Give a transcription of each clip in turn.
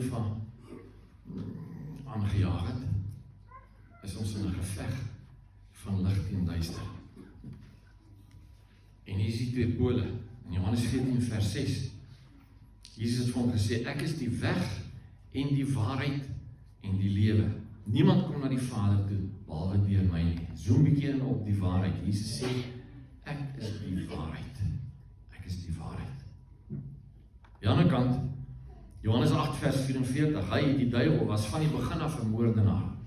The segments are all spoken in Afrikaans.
van aangejaag het, is ons in 'n geveg van lig teen duister. En hier is die twee pole, in Johannes 14 vers 6, Jesus het vir hom gesê, ek is die weg en die waarheid en die lewe. Niemand kom na die Vader toe, behalwe deur my nie. Zoom bietjie in op die waarheid. Jesus sê, ek is die waarheid. Ek is die waarheid. Aan die ander kant, Johannes 8 vers 44, hy, die duiwel, was van die begin af 'n moordenaar.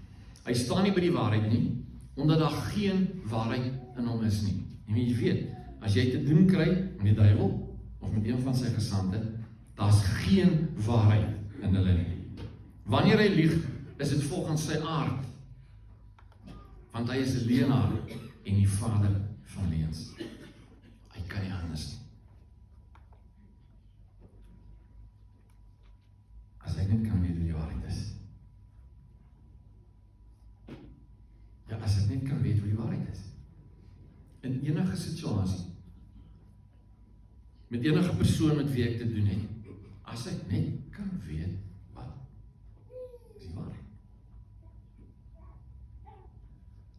Hy staan nie by die waarheid nie, omdat daar geen waarheid in hom is nie. En jy weet, as jy te doen kry met die duiwel, of met een van sy gesande, daar's geen waarheid in hulle nie. Wanneer hy lieg, is dit volgens sy aard, want hy is 'n leienaar en die vader van leuns. Hy kan nie anders nie. As ek net kan weet wie die waarheid is. Ja, as ek net kan weet wie die waarheid is. In enige situasie, met enige persoon met wie ek te doen het, as ek net kan weet wat is die waarheid.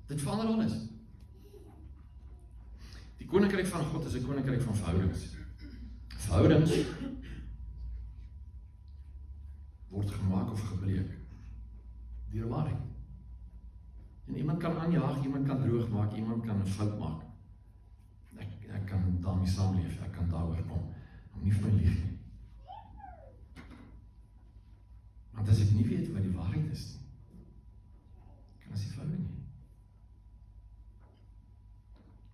Dit verander alles. Die koninkryk van God is 'n koninkryk van verhoudings. Verhoudings word gemaak of gebreek deur waarheid. En iemand kan aanjaag, iemand kan droog maak, iemand kan 'n fout maak. Ek kan daarmee saamleef, ek kan daaroor kom. Om nie vir my lieg nie. Want as ek nie weet wat die waarheid is nie, kan as die verhouding nie.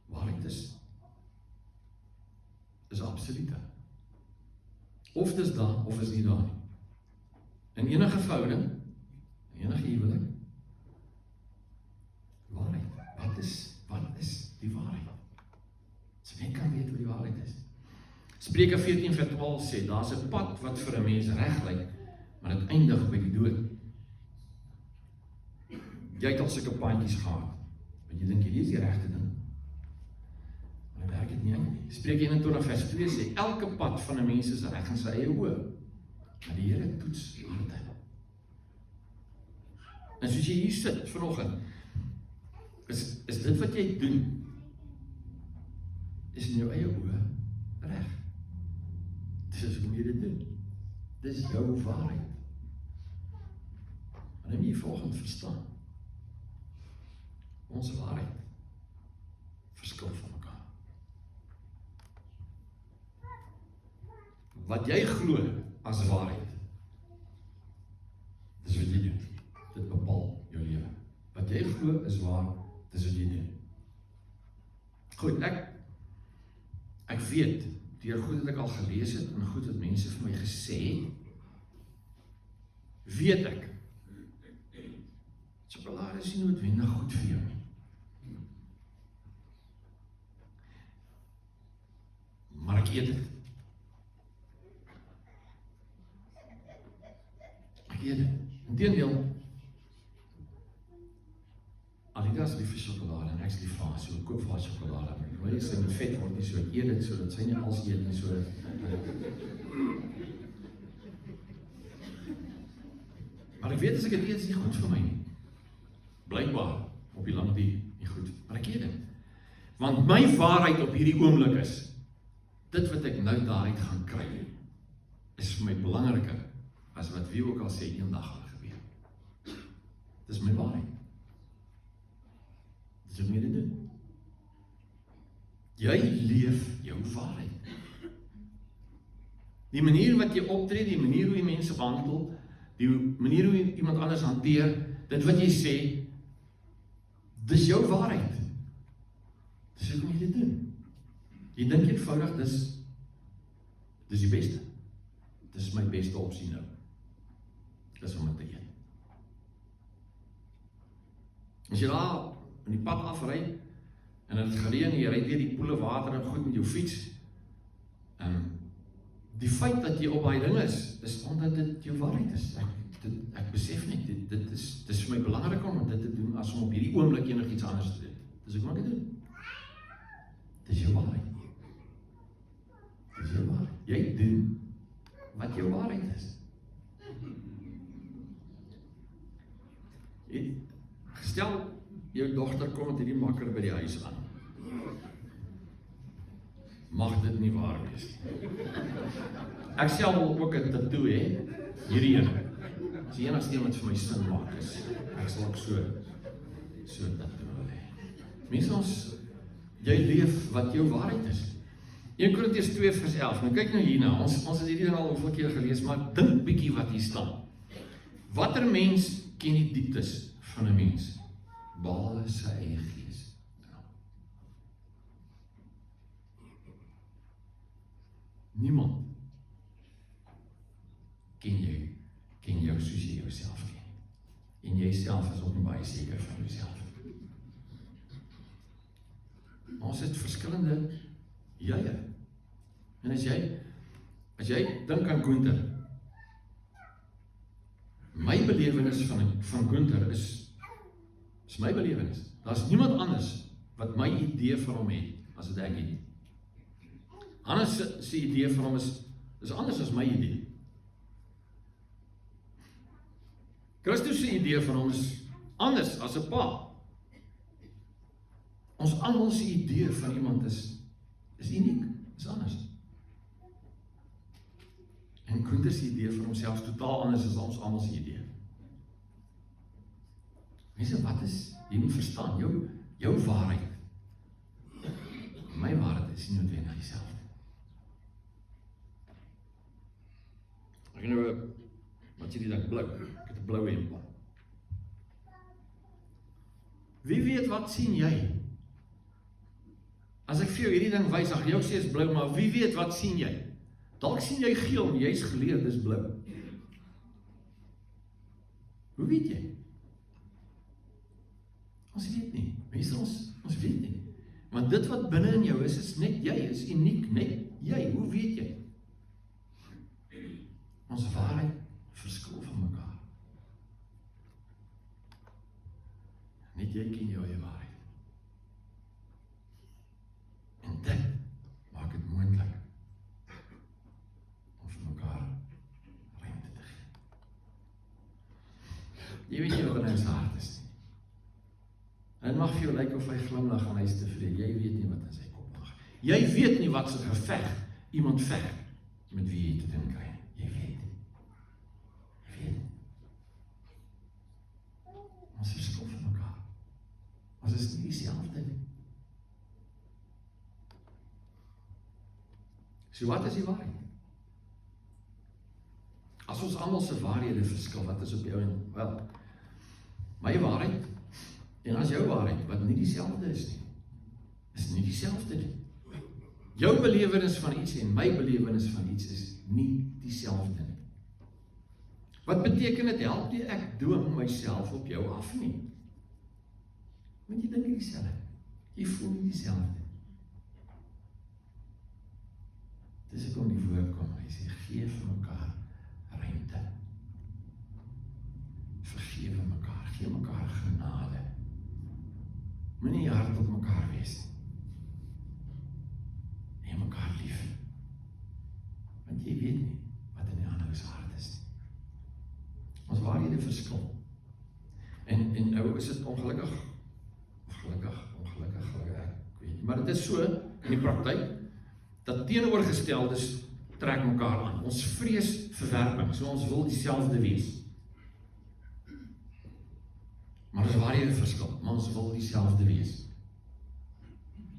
Waarheid is absolute. Of dis daar, of is nie daar nie. In enige verhouding, in enige huwelik, waarheid. Wat is die waarheid? As jy kan weet wat die waarheid is. Spreuke 14 vers 12 sê, daar's 'n pad wat vir 'n mens reg lyk, maar dit eindig by die dood. Jy het al sulke paadjies gehad, want jy dink jy is die regte ding. Maar dit werk dit nie uit nie. Spreuke 21 vers 2 sê, elke pad van 'n mens is reg in sy eie oë. Maar die Here toets harte. En soos jy hier sit vanoggend, is dit wat jy doen, is in jou eie oë reg. Dis hoe jy dit doen. Dis jou waarheid. En dan moet jy volgende verstaan. Ons waarheid verskil van mekaar. Wat jy glo as waarheid, dis wat jy doen. Dit bepaal jou lewe. Wat jy glo is waar, dis wat jy doen. Goed, ek weet, deur goed wat ek al gelees het, en goed wat mense vir my gesê, weet ek, sjokolade is nie noodwendig goed vir jou nie. Maar ek eet dit. Ek eet dit. Inteendeel, Alida is lief vir sjokolade en ek is lief vir haar, so ek koop vir haar sjokolade. Ek wil nie sy met vet word nie, so ek eet dit, so dat sy nie als eet nie, so dat... Maar ek weet as ek het eet, is nie goed vir my nie. Blykbaar, op die lang die nie goed, maar ek eet dit. Want my waarheid op hierdie oomblik is, dit wat ek nou daaruit gaan kry, is vir my belangriker, as wat wie ook al sê, eendag gaan gebeur. Dit is my waarheid. Dis wat jy dit doen. Jy leef jou waarheid. Die manier wat jy optree, die manier hoe jy mense behandel, die manier hoe jy iemand anders hanteer, dit wat jy sê, dis jou waarheid. Dis wat jy dit doen. Jy dink eenvoudig, dis die beste. Dis my beste opsie nou. Dis om het te eet. As jy daar in die pad afry, en het gereën, jy ry deur die poele water en goed met jou fiets, die feit dat jy op daai ding is omdat dit jou waarheid is. Ek besef nie, dit is vir my belangrik om dit te doen, as om op hierdie oomblik enigiets anders te doen. Dis ek maak dit doen. Dis jou waarheid. Dis jou waarheid. Jy doen wat jou waarheid is. Stel, jou dogter kom met hierdie makker by die huis aan. Mag dit nie waar wees. Ek self wil ook 'n tattoo hê, hierdie een. Dis die enigste een wat vir my sin maak is. Ek sal ook so 'n tattoo wil hê. Mense, jy leef wat jou waarheid is. 1 Korintiërs 2 vers 11. Nou kyk nou hierna, ons het hierdie al hoeveel keer gelees, maar dink bietjie wat hier staan. Watter mens ken die dieptes van 'n mens? Behalwe sy eie gees. Niemand ken jou soos jy jouself ken. En jy self is ook nie baie seker van jouself. Ons het verskillende jye. En as jy dink aan Gunther, my belewenis van Gunther is my belewenis. Daar's niemand anders wat my idee van hom het as dit ek het. Anders se idee van hom is anders as my idee. Christus se idee van hom is anders as 'n pa. Ons almal se idee van iemand is uniek, is anders. En Gunther se idee van homself is totaal anders as ons almal se idee. Mense, wat is, jy moet verstaan, jou waarheid, my waarheid is nie noodwendig dieselfde. Ek het nou, wat sê die ding, blou, ek het 'n blou hemp aan. Wie weet wat sien jy? As ek vir jou hierdie ding wys, ag jou sê is blou, maar wie weet wat sien jy? Dalk sien jy geel, maar jy is geleer, dis blou. Hoe weet jy? Ons weet nie, mense, ons weet nie. Want dit wat binne in jou is net jy, is uniek, net jy, hoe weet jy? Ons waarheid verskil van mekaar. Net jy ken jou eie waarheid. En dit maak dit moontlik om vir mekaar ruimte te gee. Jy weet nie wat in ons hart is nie. En het mag vir jou lyk of hy glimlag en hy is tevrede. Jy weet nie wat in sy kop mag. Jy weet nie wat se geveg iemand veg met wie jy te doen kry. Jy weet. Ons verskil van mekaar. Ons is nie dieselfde nie. So wat is die waarheid? As ons almal se waarhede verskil, wat is op jou en wel? My waarheid en as jou waarheid, wat nie dieselfde is nie. Is nie dieselfde nie. Jou belewenis van iets en my belewenis van iets is nie dieselfde nie. Wat beteken dit? Help nie ek dwing myself op jou af nie. Want jy dink nie dieselfde. Jy voel nie dieselfde. Dis ek om die woord kom, hy sê, gee vir mekaar ruimte. Vergewe mekaar, gee mekaar genade. Moenie hard op mekaar wees. Hê mekaar lief. Want jy weet nie wat in die ander se hart is nie. Ons waarhede verskil. En nou is dit ongelukkig, ek weet nie, maar dit is so in die praktyk, dat teenoorgesteldes trek mekaar aan. Ons vrees verwerping, so ons wil dieselfde wees. Maar dis waarhede verskil, maar ons wil dieselfde wees.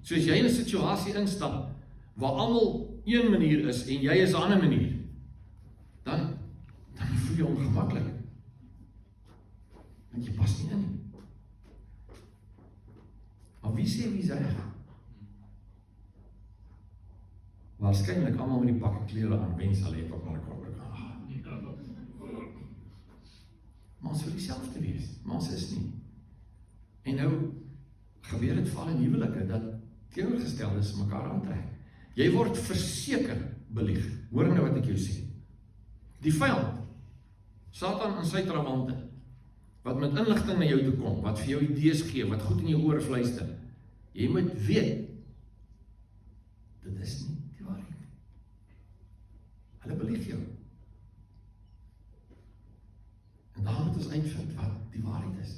So as jy in 'n situasie instap, waar almal een manier is, en jy is 'n ander manier, dan voel jy ongemaklik. Want jy pas nie in. Maar wie sê wie is reg? Waarskynlik almal met die pakke klere aan, wens al het ook maar 'n korte aan. Maar ons wil dieselfde wees, maar ons is nie. En nou gebeur dit veral in huwelike, dat teenoorgesteldes mekaar aantrek. Jy word verseker belieg. Hoor nou wat ek jou sê. Die vyand, Satan en sy trawante, wat met inligting na jou toe kom, wat vir jou idees gee, wat goed in jou oor fluister, jy moet weet, dit is nie die waarheid. Hulle belieg jou. En daarom moet ons uitvind wat die waarheid is.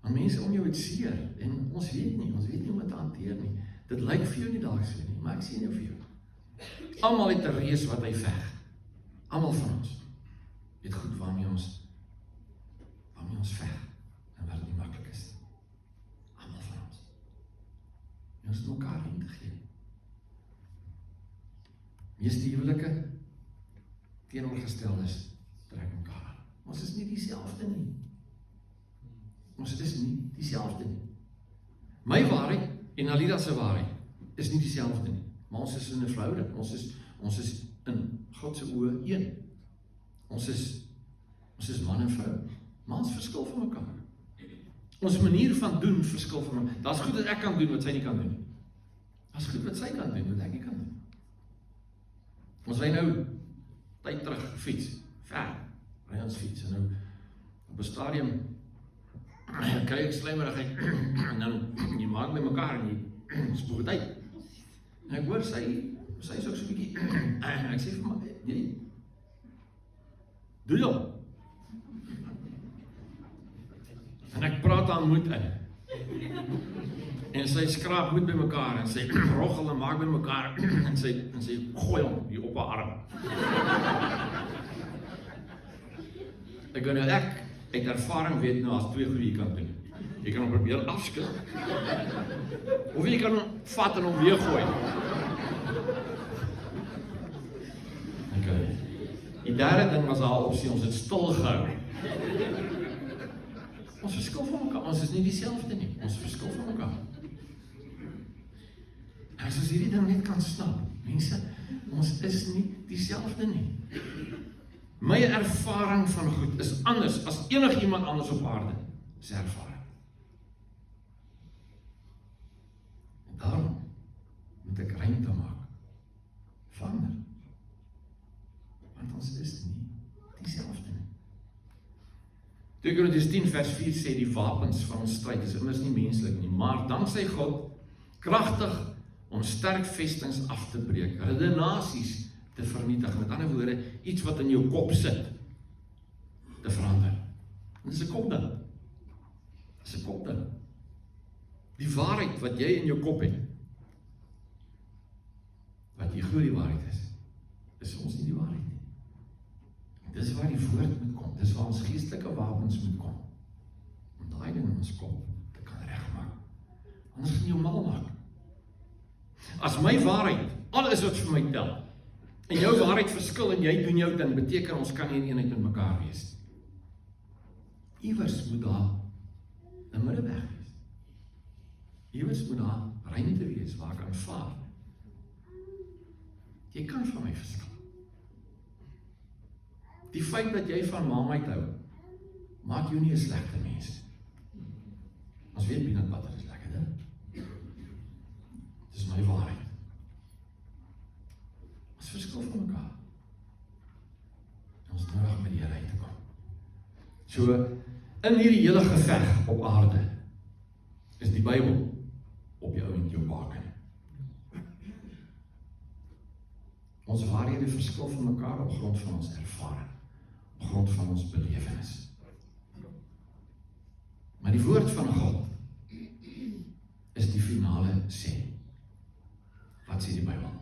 Want mense om jou het seer, en ons weet nie hoe om dit te hanteer nie. Dit lyk vir jou nie dalk so nie, maar ek sien jou vir jou. Almal het 'n reus wat hy veg. Almal van ons weet goed waarmee ons veg, en wat nie maklik is. Almal van ons. En ons moet mekaar ruimte gee. Meeste huwelike teenoorgesteldes trek mekaar aan. Ons is nie dieselfde nie. Ons is nie dieselfde nie. My waarheid en Alida se waarheid is nie dieselfde nie. Maar ons is in 'n verhouding. Ons is in God se oë een. Ons is man en vrou. Maar ons verskil van mekaar. Ons manier van doen verskil van mekaar. Daar's goed wat ek kan doen wat sy nie kan doen nie. Daar's goed wat sy kan doen wat ek nie kan doen. Ons ry nou tyd terug fiets, ver, ry ons fiets, en nou op 'n stadium kry ek slijmerigheid, en dan jy maak met mekaar en jy spoeg het uit. En ek hoor sy is ook so 'n bietjie, ek sê vir my, nee, doe jou. En ek praat aan moed in. En sy skraap moed by mekaar, en sy roggel en maak by mekaar, en sy gooi hom hier op haar arm. Ek uit ervaring weet nou, as twee goeie kan doen. Jy kan hom probeer afskil, of jy kan hom vat en hom weer gooi. Okay. Die derde ding was haar opsie, ons het stil gehou. Ons verskil van mekaar, ons is nie dieselfde nie, ons verskil van mekaar. En as ons hierdie ding net kan snap, mense, ons is nie dieselfde nie. My ervaring van goed is anders as enig iemand anders op aarde se ervaring. En daarom moet ek ruimte maak. Verander. Want ons is nie dieselfde nie. 2 Korintiërs 10 vers 4 sê die wapens van ons stryd is immers nie menslik nie, maar danksy God kragtig om sterk vestings af te breek, redenasies te vernietig, met ander woorde, iets wat in jou kop sit, te verander. En dis 'n kopding. Dis 'n kopding. Die waarheid wat jy in jou kop het, wat jy glo die waarheid is ons nie die waarheid nie. En dis waar die woord moet kom, dis waar ons geestelike wapens moet kom, om daai ding in ons kop te kan regmaak. Anders gaan jy mal maak. As my waarheid, alles wat vir my tel, en jou waarheid verskil en jy doen jou ding, beteken ons kan nie in eenheid met mekaar wees. Iewers moet daar 'n middeweg wees. Iewers moet daar ruimte wees waar ek aanvaar. Jy kan van my verskil. Die feit dat jy van Marmite hou, maak jou nie 'n slegte mens. Ons weet peanut butter is lekker, hè? Dis my waarheid. Ons verskil van mekaar. Ons nodig met die Here uit te kom. So, in hierdie hele geveg op aarde, is die Bybel op jou en jou baken. Ons waarhede verskil van mekaar op grond van ons ervaring, op grond van ons belewenis. Maar die woord van God is die finale sê. Wat sê die Bybel?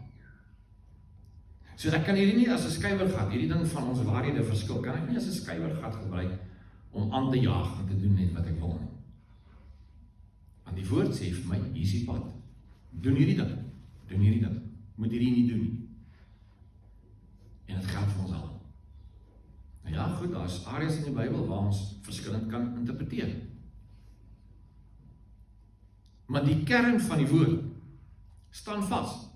So ek kan hierdie nie as 'n skuywergat, hierdie ding van ons waarhede verskil, kan ek nie as 'n skuywergat gebruik om aan te jaag en te doen net wat ek wil nie. Want die woord sê vir my, hier is die pad. Doen hierdie ding, moet hierdie nie doen nie. En dit geld vir ons al. Nou ja, goed, daar is areas in die Bybel waar ons verskillend kan interpreteer. Maar die kern van die woord staan vas.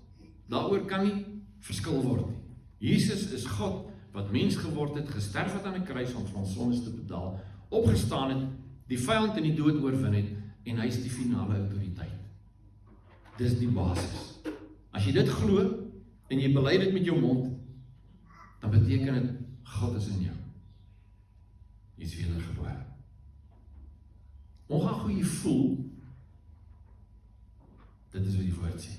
Daaroor kan nie verskil word nie. Jesus is God wat mens geword het, gesterf het aan 'n kruis om vir ons sondes te betaal, opgestaan het, die vyand in die dood oorwin het, en hy is die finale autoriteit. Dis die basis. As jy dit glo, en jy bely dit met jou mond, dan beteken dit, God is in jou. Jy is wedergebore. Ongeag hoe jy voel, dit is wat die woord sê.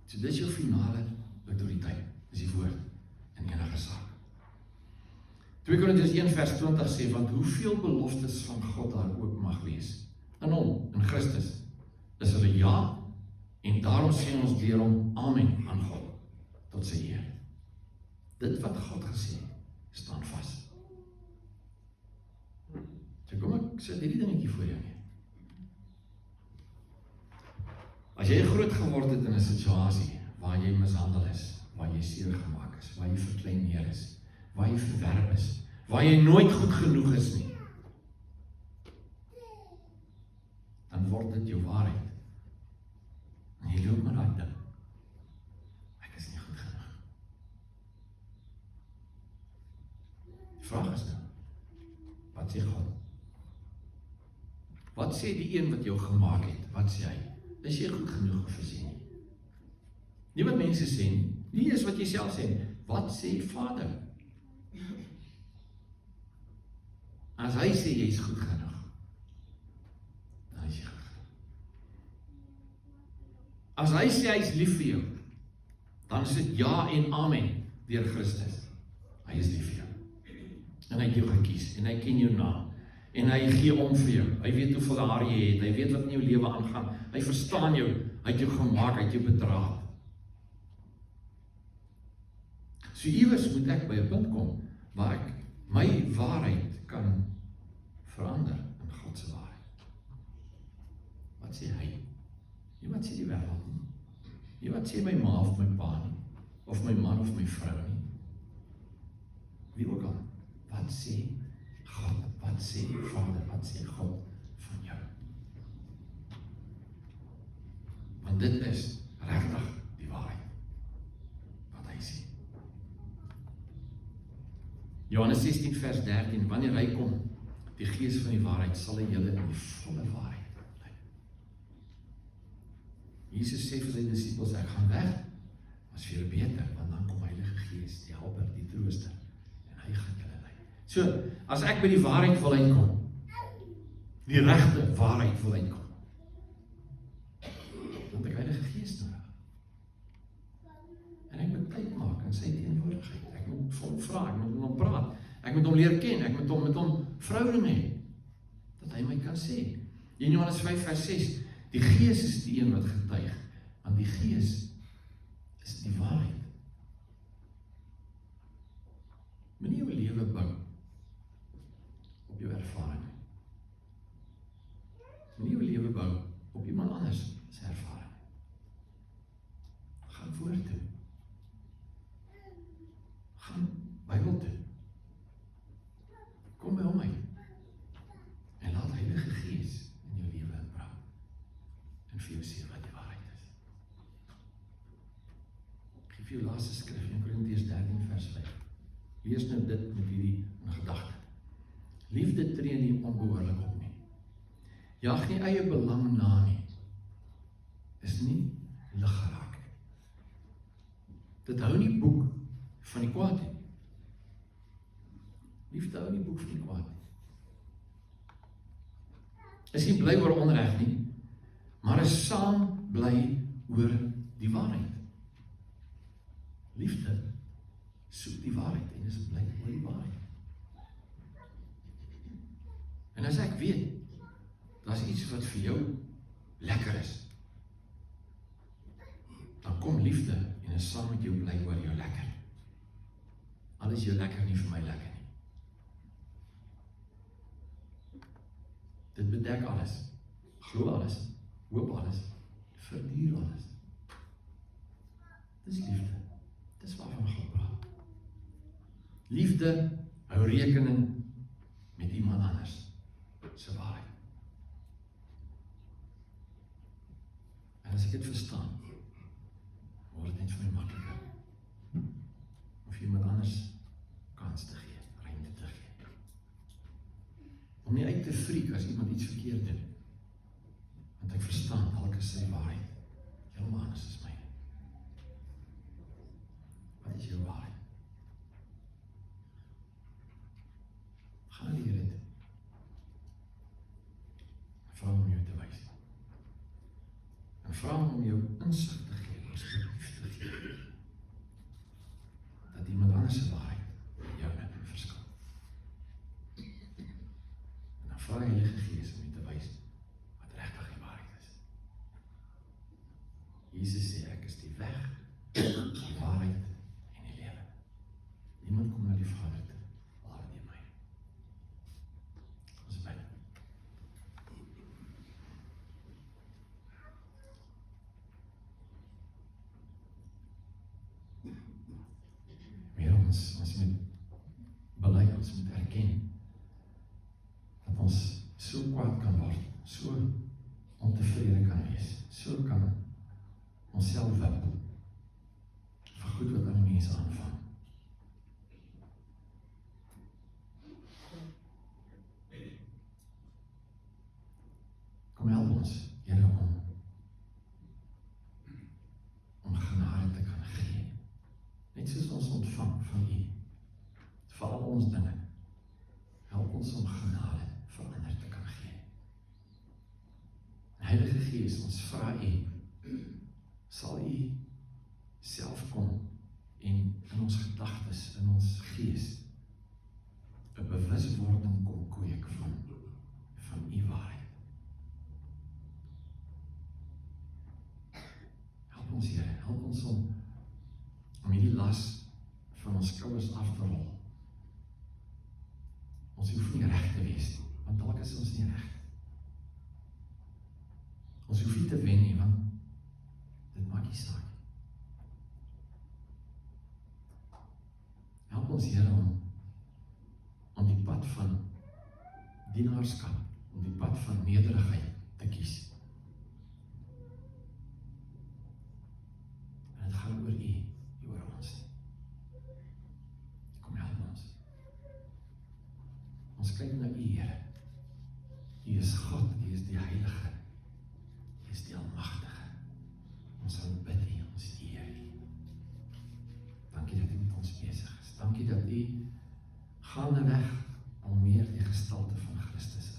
So dit is jou finale autoriteit, is die woord in enige saak. 2 Korintiërs 1 vers 20 sê, want hoeveel beloftes van God daar ook mag wees, in hom, in Christus, is hulle ja, en daarom sê ons deur hom amen aan God, tot sy eer. Dit wat God gesê, staan vas. So kom ek sit hierdie dingetjie voor jou nie. As jy groot geword het in 'n situasie, waar jy mishandel is, waar jy seer gemaak is, waar jy verkleineer is, waar jy verwerp is, waar jy nooit goed genoeg is nie, dan word dit jou waarheid. En jy loop met daai ding. Ek is nie goed genoeg. Die vraag is nou, wat sê God? Wat sê die een wat jou gemaak het? Wat sê hy? Is jy goed genoeg of is jy nie? Nie wat mense sê nie, nie is wat jy self sê nie. Wat sê Vader? As hy sê jy is goed genoeg, dan is jy goed genoeg. As hy sê hy is lief vir jou, dan is dit ja en amen deur Christus. Hy is lief vir jou. En hy het jou gekies, en hy ken jou naam, en hy gee om vir jou. Hy weet hoeveel haar jy het, hy weet wat in jou lewe aangaan, hy verstaan jou, hy het jou gemaak, hy het jou bedraad. So iewers moet ek by 'n punt kom, waar ek my waarheid kan verander in God se waarheid. Wat sê hy? Nie wat sê die wêreld nie. Nie wat sê my ma of my pa nie, of my man of my vrou nie. Wie ook al, wat sê God? Wat sê Vader? Wat sê God van jou? Want dit is regtig die waarheid, wat hy sê. Johannes 16 vers 13, wanneer hy kom, die Gees van die waarheid, sal hy julle in die volle waarheid lei. Jesus sê vir sy disippels, ek gaan weg, maar is vir julle beter, want dan kom Heilige Gees, die helper, die trooster, en hy gaan julle lei. So, as ek by die waarheid wil uitkom, die regte waarheid wil uitkom, dan het ek Heilige Gees nodig. En ek moet tyd maak in sy teenwoordigheid. Ek moet vir hom vra, ek moet met hom praat, ek moet hom leer ken, ek moet met hom verhouding hê, dat hy my kan sê. In Johannes 5 vers 6, die Gees is die een wat getuig, want die Gees is die waarheid. Moenie jou lewe bou op jou ervaring. Moenie jou lewe bou op iemand anders se ervaring. Gaan vorentoe. Gaan Bybel toe. Kom by hom uit. En laat Heilige Gees in jou lewe inbraak. En vir jou sê wat die waarheid is. Ek geef jou laaste skrif in Korintiërs 13 vers 5. Lees nou dit met hierdie in gedagte. Liefde tree nie onbehoorlik op nie. Jag nie eie belang na nie. Is nie lig geraak nie. Dit hou nie boek van die kwaad nie. Liefde hou nie boek van die kwaad nie. Is nie bly oor onreg nie, maar is saam bly oor die waarheid. Liefde soek die waarheid en is bly oor die waarheid. En as ek weet, dat is iets wat vir jou lekker is, dan kom liefde en is saam met jou bly oor jou lekker. Al is jou lekker nie vir my lekker nie. Dit bedek alles, glo alles, hoop alles, verduur alles. Dis liefde, dis waarvan God praat. Liefde hou rekening met iemand anders se waarheid. En as ek dit verstaan, word dit net vir my makliker om vir iemand anders kans te gee, ruimte te gee. Om nie uit te friek as iemand iets verkeerd doen, want ek verstaan elke sy waarheid heeltemal anders as myne. Wat is jou waarheid? Gaan die Here toe. Vra hom om jou te wys. En vra hom om jou insig te gee, perspektief te gee. Dat iemand anders se waarheid jou net verskil. vra die Heilige Gees om U te wys wat regtig die waarheid is. Jesus sê, ek is die weg, die waarheid en die lewe. Niemand kom na die Vader toe, behalwe deur my. Ons bid. Weer ons moet bely, ons moet erken dat ons so kwaad kan word, so ontevrede kan wees, so kan ons self wip vir goed wat ander mense aanvang. Kom help ons, Here, om genade te kan gee. Net soos ons ontvang van U, vir al ons dinge. Help ons om genade vir ander te kan gee. Heilige Gees, ons vra U, sal U self kom en in ons gedagtes, in ons gees, 'n bewuswording kom kweek van U waarheid. Help ons, Here, help ons om hierdie las van ons skouers af te rol. Ons hoef nie reg te wees nie, want dalk is ons nie reg. Ons hoef nie te wen nie, want dit maak nie saak. Help ons, Here, om die pad van dienaarskap, om die pad van nederigheid te kies. En dit gaan oor U, nie oor ons nie. Kom help ons. Ons kyk na U, Here. U is God, U is die Heilige, U is die Almagtige. Ons aanbid U, ons eer U. Dankie dat U met ons besig is. Dankie dat U gaandeweg al meer die gestalte van Christus